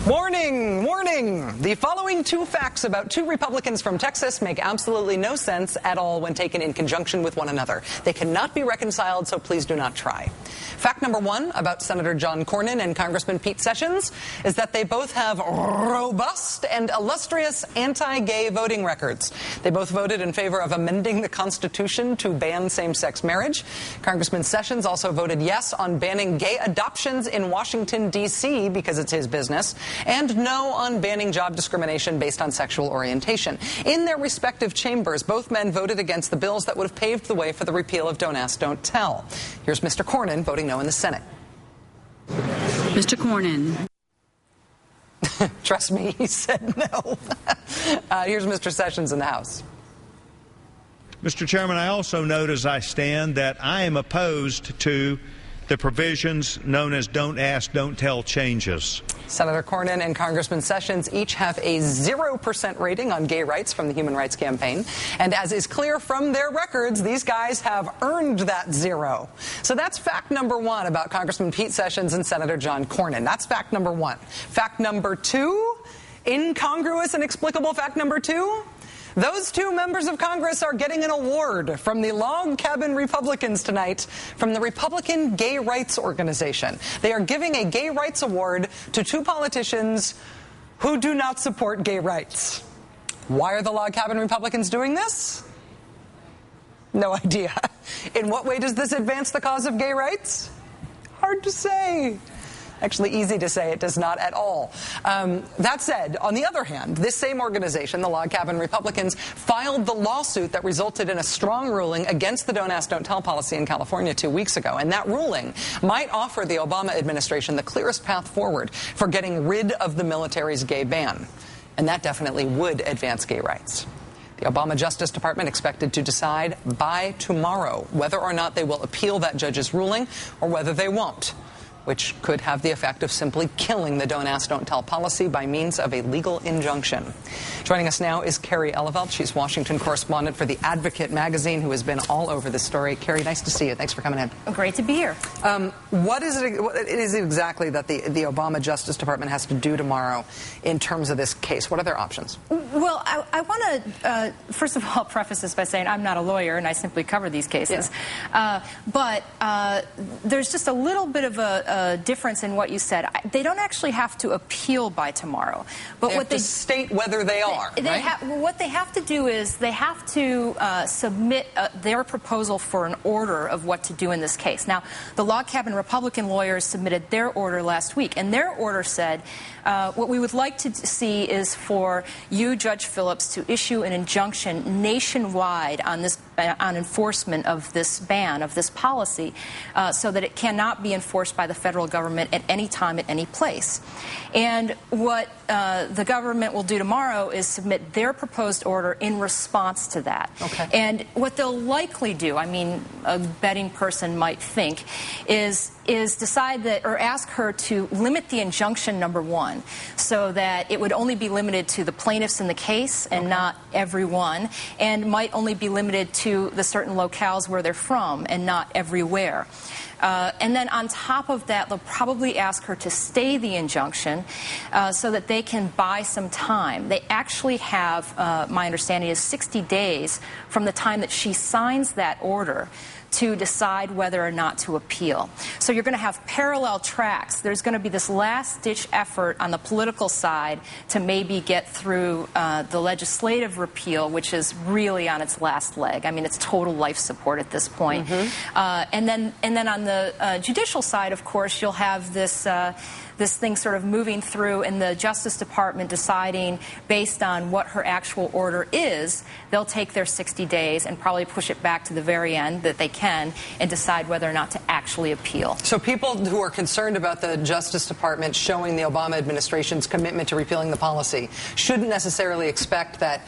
Warning, warning! The following two facts about two Republicans from Texas make absolutely no sense at all when taken in conjunction with one another. They cannot be reconciled, so please do not try. Fact number one about Senator John Cornyn and Congressman Pete Sessions is that they both have robust and illustrious anti-gay voting records. They both voted in favor of amending the Constitution to ban same-sex marriage. Congressman Sessions also voted yes on banning gay adoptions in Washington, D.C. because it's his business, and no on banning job discrimination based on sexual orientation. In their respective chambers, both men voted against the bills that would have paved the way for the repeal of Don't Ask, Don't Tell. Here's Mr. Cornyn voting no in the Senate. Mr. Cornyn. Trust me, he said no. Here's Mr. Sessions in the House. Mr. Chairman, I also note as I stand that I am opposed to the provisions known as Don't Ask, Don't Tell changes. Senator Cornyn and Congressman Sessions each have a 0% rating on gay rights from the Human Rights Campaign. And as is clear from their records, these guys have earned that 0. So that's fact number one about Congressman Pete Sessions and Senator John Cornyn. That's fact number one. Fact number two, incongruous and inexplicable fact number two, those two members of Congress are getting an award from the Log Cabin Republicans tonight from the Republican Gay Rights Organization. They are giving a gay rights award to two politicians who do not support gay rights. Why are the Log Cabin Republicans doing this? No idea. In what way does this advance the cause of gay rights? Hard to say. Actually, easy to say, it does not at all. That said, on the other hand, this same organization, the Log Cabin Republicans, filed the lawsuit that resulted in a strong ruling against the Don't Ask, Don't Tell policy in California 2 weeks ago. And that ruling might offer the Obama administration the clearest path forward for getting rid of the military's gay ban. And that definitely would advance gay rights. The Obama Justice Department expected to decide by tomorrow whether or not they will appeal that judge's ruling or whether they won't, which could have the effect of simply killing the Don't Ask, Don't Tell policy by means of a legal injunction. Joining us now is Carrie Eleveld. She's Washington correspondent for The Advocate magazine, who has been all over this story. Carrie, nice to see you. Thanks for coming in. Great to be here. What is it exactly that the Obama Justice Department has to do tomorrow in terms of this case? What are their options? Well, I want to, first of all, preface this by saying I'm not a lawyer and I simply cover these cases. Yeah. But there's just a little bit of a difference in what you said. They don't actually have to appeal by tomorrow. But what they state whether they are, right? What they have to do is they have to submit their proposal for an order of what to do in this case. Now, the Log Cabin Republican lawyers submitted their order last week, and their order said, what we would like to see is for you, Judge Phillips, to issue an injunction nationwide on this on enforcement of this ban, of this policy, so that it cannot be enforced by the federal government at any time, at any place. And what the government will do tomorrow is submit their proposed order in response to that. Okay. And what they'll likely do, I mean, a betting person might think, is decide that, or ask her to limit the injunction, number one, so that it would only be limited to the plaintiffs in the case and not everyone, and might only be limited to the certain locales where they're from and not everywhere. And then on top of that, they'll probably ask her to stay the injunction so that they can buy some time. They actually have, my understanding is 60 days from the time that she signs that order to decide whether or not to appeal. So you're going to have parallel tracks. There's going to be this last-ditch effort on the political side to maybe get through the legislative repeal, which is really on its last leg. I mean, it's total life support at this point. Mm-hmm. And then on the judicial side, of course, you'll have this this thing sort of moving through, and the Justice Department deciding based on what her actual order is. They'll take their 60 days and probably push it back to the very end that they can and decide whether or not to actually appeal. So people who are concerned about the Justice Department showing the Obama administration's commitment to repealing the policy shouldn't necessarily expect that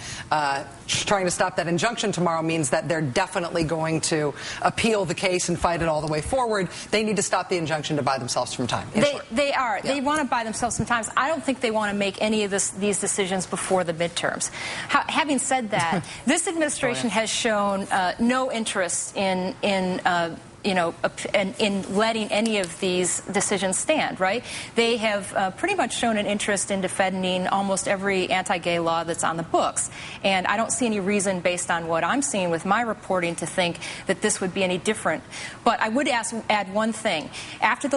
trying to stop that injunction tomorrow means that they're definitely going to appeal the case and fight it all the way forward. They need to stop the injunction to buy themselves some time. They are. Yeah. They want to buy themselves some time. I don't think they want to make any of these decisions before the midterms. Having said that, this administration has shown no interest in in letting any of these decisions stand, right? They have pretty much shown an interest in defending almost every anti-gay law that's on the books. And I don't see any reason, based on what I'm seeing with my reporting, to think that this would be any different. But I would add one thing. After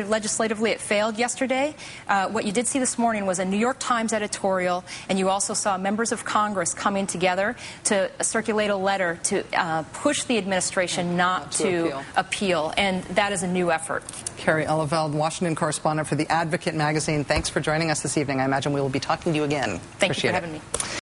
legislatively it failed yesterday, what you did see this morning was a New York Times editorial, and you also saw members of Congress coming together to circulate a letter to push the administration not to appeal, and that is a new effort. Carrie Eleveld, Washington correspondent for The Advocate magazine, thanks for joining us this evening. I imagine we will be talking to you again. Thank you for having me.